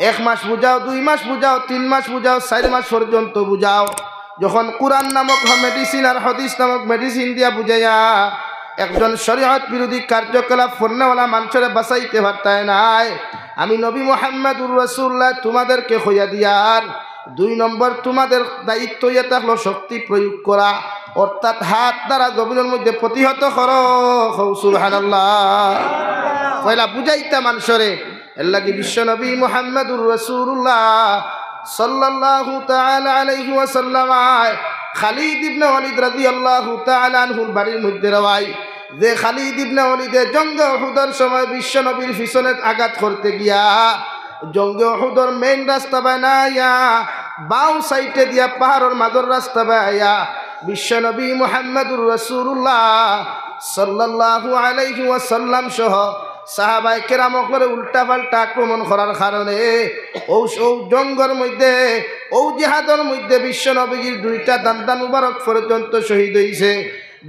এক মাস বুঝাও, 2 মাস বুঝাও, 3 মাস বুঝাও, 4 মাস পর্যন্ত বুঝাও। যখন কুরআন নামক মেডিসিন আর হাদিস নামক মেডিসিন দিয়া বুঝাইয়া একজন শরীয়ত বিরোধী কার্যকলাপ ফন্নাওয়ালা মানুষের বাঁচাইতে পারতায় নাই, আমি নবী মুহাম্মদুর রাসূলুল্লাহ তোমাদেরকে হইয়া দিয়ার 2 নম্বর তোমাদের দায়িত্ব ইয়ে থাকলো শক্তি প্রয়োগ করা, অর্থাৎ হাত দ্বারা জমিনের মধ্যে প্রতিহত করো। সুবহানাল্লাহ। পয়লা বুঝাইতা মানুষরে এর লাগি বিশ্ব নবী মুহাম্মদুর রাসূলুল্লাহ সাল্লাল্লাহু তাআলা আলাইহি ওয়াসাল্লাম খালিদ ইবনে ওয়ালিদ রাদিয়াল্লাহু তাআলা আনহুর বাড়ির মধ্যে রওয়াই যে খালিদ ইবনে ওয়ালিদের জঙ্গে উহুদের সময় বিশ্ব নবীর পিছনে আঘাত করতে গিয়া জঙ্গে উহুদের মেইন রাস্তা বানাইয়া বাও সাইডে দিয়া পাহাড়ের মাঝের রাস্তা বানাইয়া বিশ্ব নবী মুহাম্মদুর রাসূলুল্লাহ সাল্লাল্লাহু আলাইহি ওয়াসাল্লাম সহ সাহাবায়ে কেরাম করে উল্টা পাল্টা আক্রমণ করার কারণে ও জঙ্গলের মধ্যে ও জিহাদের মধ্যে বিশ্ব নবীর 2টা দান্দান মুবারক পর্যন্ত শহীদ হইছে।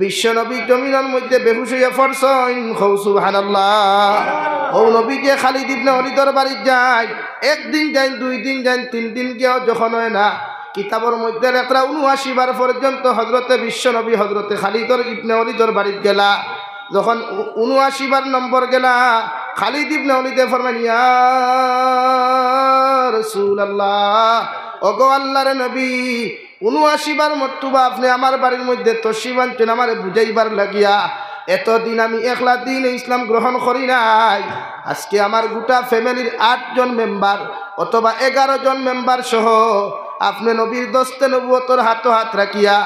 বিশ্ব নবী জমিনের মধ্যে বেহুশ হইয়া পড়ছেন। সুবহানাল্লাহ। ও নবী যে খালিদ ইবনে ওয়ালিদের বাড়ি যায়, একদিন যাই, 2 দিন যাই, 3 দিন গিয়েও যখন হয় না, কিতাবের মধ্যে 79 বার পর্যন্ত হযরতে বিশ্ব নবী হযরতে খালিদ ইবনে ওয়ালিদের বাড়ি গেলা। যখন 79 বার নম্বর গেলা, খালিদ ইবনে ওয়ালিদে ফরমান, ইয়া রাসূলুল্লাহ, ওগো আল্লাহর নবী, 79 বার মর্তবা আপনি আমার বাড়ির মধ্যে তশরিফ আনছেন আমারে বুঝাইবার লাগিয়া। এতদিন আমি একলা দিন ইসলাম গ্রহণ করি নাই, আজকে আমার গোটা ফ্যামিলির 8 জন মেম্বার অথবা 11 জন মেম্বার সহ আপনি নবীর দস্তে নবুয়তর হাত রাখিয়া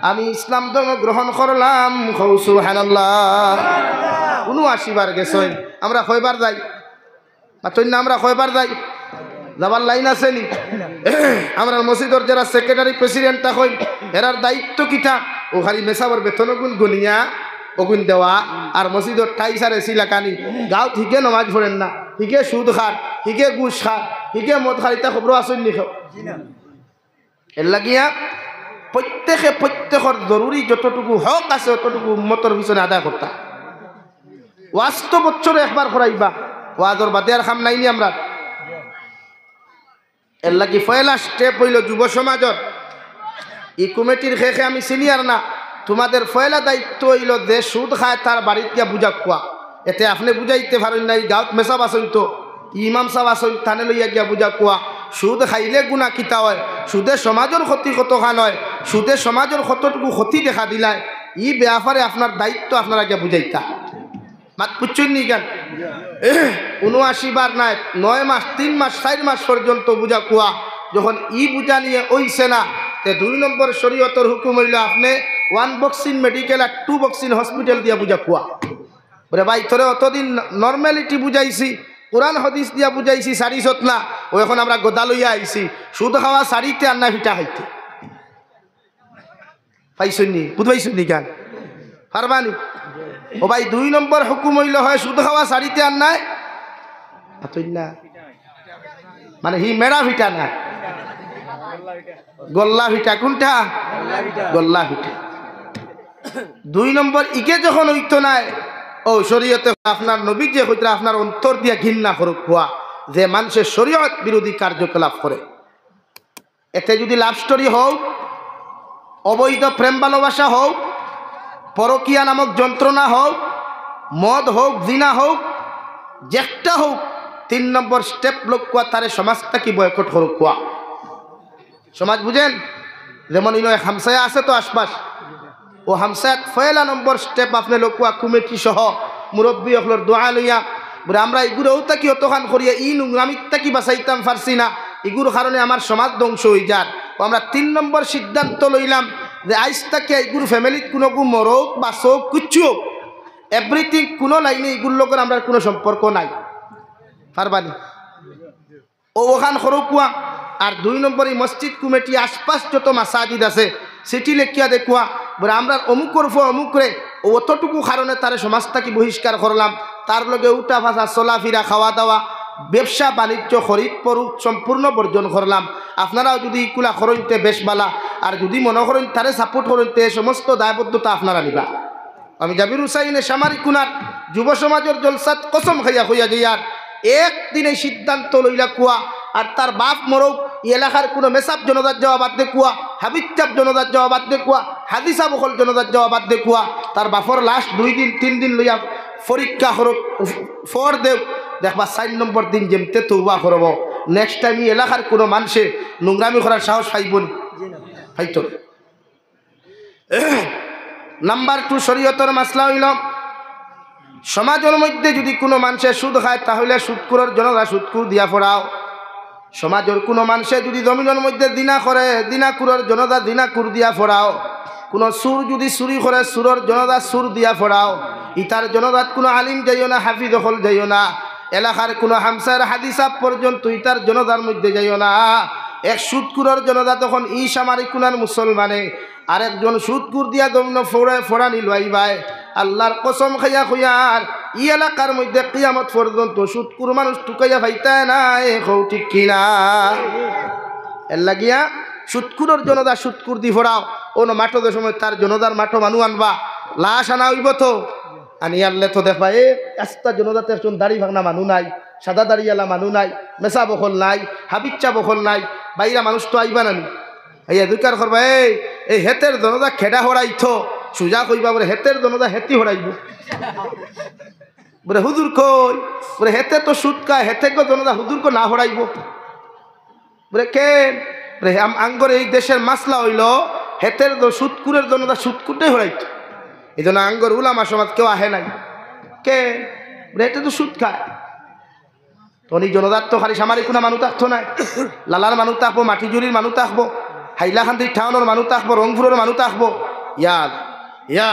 আমি ইসলাম ধর্ম গ্রহণ করলাম। সুবহানাল্লাহ। 79 বার গেছেন। আমরা কয়বার যাই? না আমরা কয়বার যাই? যাবার লাইন আছে নি? আমরা মসজিদের যারা সেক্রেটারি প্রেসিডেন্ট থাকেন এরার দায়িত্ব কিটা? ও খালি মেসাবর বেতন গুনিয়া অগুন দেওয়া আর মসজিদের টাইসার এসি লাগানি। গাঁও ঠিকে নমাজ পড়েন না, ঠিকে সুদ খার, ঠিকে ঘুষ খার, ঠিকে মদ খার, ইতা খবর আসেন নি? এর লাগিয়া প্রত্যেকের জরুরি যতটুকু হক আছে অতটুকু উম্মতের পিছনে আদায় করতা। ওয়াজ তো বছরে একবার করাইবা, ওয়াজর বাদে আর খাম নাইনি আমরা। এর লাগি পয়লা স্টেপ হইল যুব সমাজর। এই কমিটির খেখে আমি সিনিয়র না, তোমাদের পয়লা দায়িত্ব হইল যে সুদ খায় তার বাড়িতে গিয়া বুঝা কোয়া। এতে আপনি বুঝাইতে পারেন নাই, গাঁত মেসাব আসেন তো ইমাম সাহেব আসেন, থানে লইয়া গিয়া বুঝা কোয়া। সুদ খাইলে গুণা কিতা হয়, সুদে সমাজের ক্ষতি কতখান হয়, সুদে সমাজের কতটুকু ক্ষতি দেখা দিলায়, ই ব্যাপারে আপনার দায়িত্ব আপনারা গিয়া বুঝাইতা। মাত বুঝছেন নি কেন? 79 বার নাই, 9 মাস, 3 মাস, 4 মাস পর্যন্ত বুঝা কোয়া। যখন ই বুঝা নিয়ে ওইছে না, 2 নম্বর শরীয়তের হুকুম হইল আপনি 1 বক্সিং মেডিকেল আর 2 বক্সিং হসপিটাল দিয়া বুঝা কোয়া। বলে ভাই তোরে অতদিন নর্মালিটি বুঝাইছি, কোরআন হাদিস দিয়া বুঝাইছি, শাড়ি সত না, ও এখন আমরা গোদা লইয়া আইছি সুদ খাওয়া শাড়িতে আর না ভিটা খাইতে। পাইছনি? বুঝবাইছনি কেন? পারবানি? ও ভাই 2 নম্বর হুকুম হইল হয় সুদ খাওয়া শাড়িতে আর নাই না, মানে হি মেরা ভিটা না, গল্লা ভিটা। কোনটা? গল্লা ভিটা। 2 নম্বর ইকে যখন হইতো নাই, ও শরীয়তে আপনার নবী যে হইতে আপনার অন্তর দিয়া ঘৃণা করুক হওয়া যে মানুষের শরীয়ত বিরোধী কার্যকলাপ করে। এতে যদি লাভ স্টোরি হোক, অবৈধ প্রেম ভালোবাসা হোক, পরকিয়া নামক যন্ত্রণা হোক, মদ হোক, জিনা হোক, যেটা হোক, 3 নম্বর স্টেপ লোক কোয়া তারে সমাজটা কি বয়কট করুক কোয়া। সমাজ বুঝেন? যেমন ইনয় হামসায়া আছে তো আশপাশ, ও হামসায়াত পয়লা নম্বর স্টেপ আপনি লোক কোয়া কমিটি সহ মুরব্বী অকলর দোয়া লইয়া বলে আমরা এগুলোও তাকি অতখান করিয়া ই নোংরামিত তাকি বাঁচাইতাম পারছি না, এগুলোর কারণে আমার সমাজ ধ্বংস হয়ে যার। ও আমরা 3 নম্বর সিদ্ধান্ত লইলাম যে আইজ তাকে এগুলো ফ্যামিলিত কোনো মরক বাঁচক কিচ্ছু হোক, এভরিথিং কোনো লাইনে এগুলোর লোকের আমরা কোনো সম্পর্ক নাই। পারবানি? ও ওখান সরকুয়া। আর 2 নম্বর এই মসজিদ কমিটি আশপাশ যত মাসাজিদ আছে সেটি লেখিয়া দেখুয়া বলে আমরা অমুকর অমুকরে অতটুকু কারণে তার সমাজটাকে বহিষ্কার করলাম, তার লগে উঠা ভাষা চলাফেরা খাওয়া দাওয়া ব্যবসা বাণিজ্য খরিদ পরুক সম্পূর্ণ বর্জন করলাম। আপনারাও যদি ইকুলা খরইতে বেশ বালা, আর যদি মনে করেন তারে সাপোর্ট করতে সমস্ত দায়বদ্ধতা আপনারা নিবা। আমি জাবির হুসাইনে সামারি কুনার যুব সমাজের জলসাত কসম খাইয়া হইয়া যাইয়ার একদিন এই সিদ্ধান্ত লইলা কুয়া আর তার বাপ মরক এই এলাকার কোনো মেসাব জনতার যাওয়া বাদ দেখুয়া, হাবিচাপ জনতার যাওয়া বাদ দেখুয়া, হাদিসা বকল জনতার যাওয়া বাদ দেখুয়া, তার বাপর লাশ 2 দিন 3 দিন লইয়া পরীক্ষা করক ফর দেও, দেখবা 4 নম্বর দিন যেমতে তৌবা করব, নেক্সট টাইম এই এলাকার কোনো মানুষে নোংরামি করার সাহস পাইব না, পাইতো। নাম্বার 2 শরীয়তের মাসলা হইল সমাজের মধ্যে যদি কোনো মানুষের সুদ খায় তাহলে সুদকুরের জনতা সুদকুর দিয়া ফোড়াও। সমাজের কোনো মানুষে যদি জমিনের মধ্যে দিনা করে দিনাকুরের জনতা দিনাকুর দিয়া ফোড়াও। কোনো সুর যদি চুরি করে সুরের জনতা সুর দিয়া ফোড়াও। ইতার জনতাত কোনো আলিম যাইও না, হাফিজ হল যাইও না, এলাকার কোনো হামসার হাদিসাব পর্যন্ত ইতার জনতার মধ্যে যাইও না। এক সুদকুরের জনতা তখন ইসামারি কুনার মুসলমানে আরেকজন সুদকুর দিয়া দমন ফোড়ানি লইবাই। আল্লাহর কসম খাইয়া খুয়ার ই এলাকার মধ্যে কিয়ামত পর্যন্ত সুদকুর মানুষ টুকাইয়া ফাইতায় না, এ হৌ ঠিক কিনা? এর লাগিয়া সুদকুরের জনতা সুদকুর দি ফোড়াও। অন্য মাঠদের সময় তার জনতার মাঠো মানু আনবা, লাশ আনা হইব তো আনি আনলে তো দেখবা এ আস্তা জনতাতে একজন দাড়ি ভাঙনা মানু নাই, সাদা দাড়িয়ালা মানু নাই, মেসা বখল নাই, হাবিচ্চা বখল নাই, বাইরা মানুষ তো আইবা নানি। এই এদুকার করবা এই হেতের জনতা খেডা হরাইতো সুজা কইবা বলে হেতের জনতা হেতি হরাইব বলে হুজুর কই বলে হেতে তো সুদ খায়, হেতে কো জনতা হুজুর কো না হরাইব বলে কেন বলে আঙ্গর এই দেশের মাসলা হইল হেতের সুদকুরের জনতা সুদকুরটাই হরাইতো, এই জন্য আঙ্গর উলামা সমাজ কেউ আহে নাই। কে বলে হেতে তো সুদ খায়, তনি জনতার তো খালি সামারি কোনো মানুষ থাকতো না, লালার মানুষ থাকবো, মাটিজুরির মানুষ থাকবো, হাইলাকান্দির টাউনের মানুষ থাকবো, রংপুরের মানুষ থাকবো। ইয়ার ইয়া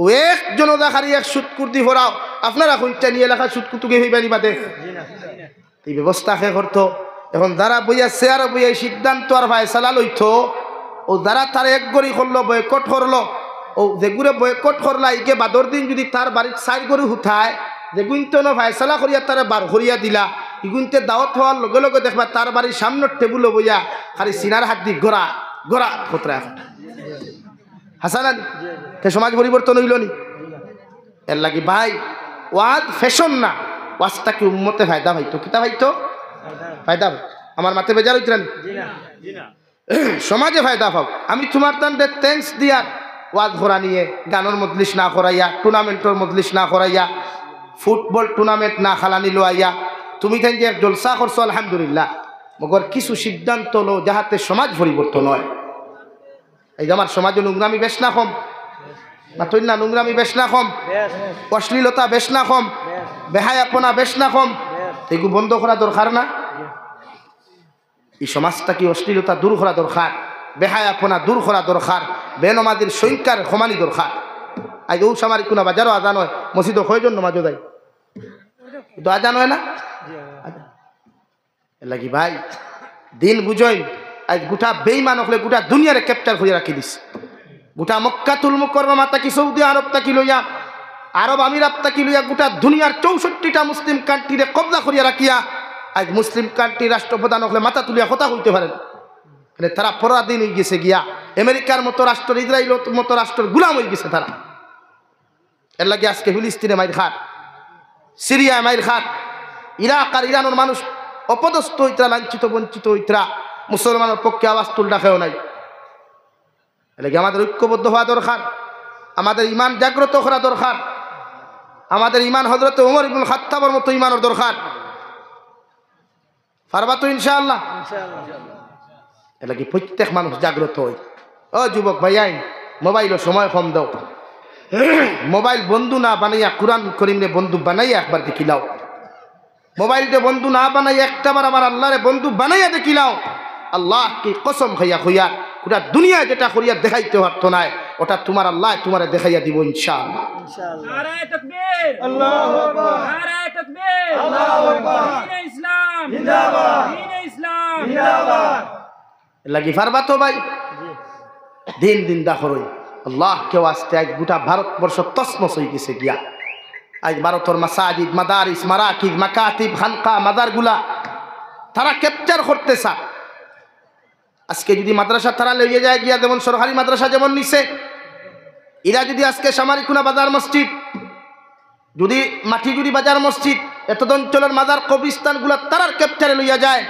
ও এক জনতা খালি এক সুদকুর দি ভরাও। আপনারা কইটা নিয়ে এলাকার সুদকুতুকে হইবানি বাদে এই ব্যবস্থা খে করতো। এখন যারা বইয়া চেয়ারে বইয়া সিদ্ধান্ত আর ফায়সালা লইতো, ও যারা তার এক গড়ি করলো বয়কট করলো, ও যেগুলো বয়কট করলা ইকে বাদর দিন যদি তার বাড়ির 4 গড়ি উঠায় যেগুনতে ফায়সালা করিয়া তারা বার করিয়া দিলা, ইগুনতে দাওয়াত হওয়ার লগে লগে দেখবা তার বাড়ির সামনের টেবুলে বইয়া খালি সিনার হাত দি গড়া গড়া খতরা হাসান তে সমাজ পরিবর্তন হইল নি? এর লাগি ভাই ওয়াজ ফ্যাশন না, ওয়াজটা কি উম্মতে ফায়দা ভাইতো, কিতা ভাইতো ফায়দা। আমার মাথে বেজার হইত না সমাজে ফায়দা পাও। আমি তোমার তান্ডে থ্যাঙ্কস দিয়ার ওয়াজ ঘোরা নিয়ে গানের মজলিস না করাইয়া, টুর্নামেন্টের মজলিস না করাইয়া, ফুটবল টুর্নামেন্ট না খালানি লোয়াইয়া তুমি তাই যে জলসা করছো আলহামদুলিল্লাহ, মগর কিছু সিদ্ধান্ত লো যাহাতে সমাজ পরিবর্তন হয়। এই যে আমার সমাজে নোংরামি বেশ না কম না, তুই না নোংরামি বেশ না কম, অশ্লীলতা বেশ না কম, বেহায়াপনা বেশ না কম, এগুলো বন্ধ করা দরকার না? এই সমাজটা কি অশ্লীলতা দূর করা দরকার, বেহায়াপনা দূর করা দরকার, বেনমাদির সংখ্যার সমানি দরকার। আজ ও সামারি কোনো বাজারও আজান হয়, মসজিদ কয়জন নমাজও দেয়, তো আজান হয় না? লাগি ভাই দিন বুঝইন। আজ গোটা বেইমান হলে গোটা দুনিয়ারে ক্যাপচার করে রাখি দিস। গোটা মক্কাতুল মুকাররমা তাকি সৌদি আরব তাকি লইয়া, আরব আমিরাত তাকি লইয়া গোটা দুনিয়ার 64টা মুসলিম কান্ট্রিরে কবজা করিয়া রাখিয়া আজ মুসলিম কান্ট্রি রাষ্ট্রপ্রধান হলে মাথা তুলিয়া কথা কইতে পারেন। মানে তারা পরাধীন হয়ে গেছে গিয়া, আমেরিকার মতো রাষ্ট্র, ইসরায়েলের মতো রাষ্ট্রের গুলাম হয়ে গেছে তারা। এর লাগে আজকে ফিলিস্তিনে মাইর খাট, সিরিয়ায় মাইর খাট, ইরাক আর ইরানের মানুষ অপদস্থ হইতরা, লাঞ্ছিত বঞ্চিত হইতরা, মুসলমানের পক্ষে আওয়াজ তুল ডাকেও নাই। এলাকি আমাদের ঐক্যবদ্ধ হওয়া দরকার, আমাদের ইমান জাগ্রত করা দরকার, আমাদের ইমান হযরত ওমর ইবনুল খাত্তাবের মতো ইমানের দরকার। পারবা তো ইনশাআল্লাহ? এলাকি প্রত্যেক মানুষ জাগ্রত হই। ও যুবক ভাই আইন মোবাইলের সময় কম দাও, মোবাইল বন্ধু না বানাইয়া কুরআন করিমরে বন্ধু বানাইয়া একবার দেখিলাও। মোবাইলটা বন্ধু না বানাই একটাবার আমার আল্লাহরে বন্ধু বানাইয়া দেখিলাও। আল্লাহ কি কসম খাইয়া খুইয়া গোটা দুনিয়ায় যেটা করিয়া দেখাইতে পারতো না, ওটা তোমার আল্লাহ তোমারে দেখাইয়া দিব ইনশাআল্লাহ। নারায়ে তাকবীর, আল্লাহু আকবার, নারায়ে তাকবীর, আল্লাহু আকবার, দ্বীনে ইসলাম জিন্দাবাদ, দ্বীনে ইসলাম জিন্দাবাদ। লাগি পারবা তো ভাই? দিন দিন দাখরই আল্লাহ কেউ আসতে আজ গোটা ভারতবর্ষ তসমস হয়ে গেছে গিয়া। আজ ভারতের মাসাজিদ, মাদারিস, মারাকিজ, মাকাতিব, খানকা, মাদারগুলা তারা ক্যাপচার করতে চায়। আজকে যদি মাদ্রাসা তারা লইয়ে যায় গিয়া, যেমন সরকারি মাদ্রাসা যেমন নিছে, এরা যদি আজকে সামারিকুনা বাজার মসজিদ, যদি মাটিজুরি বাজার মসজিদ এত অঞ্চলের মাজার কবরস্থানগুলো তারার ক্যাপচারে লইয়া যায়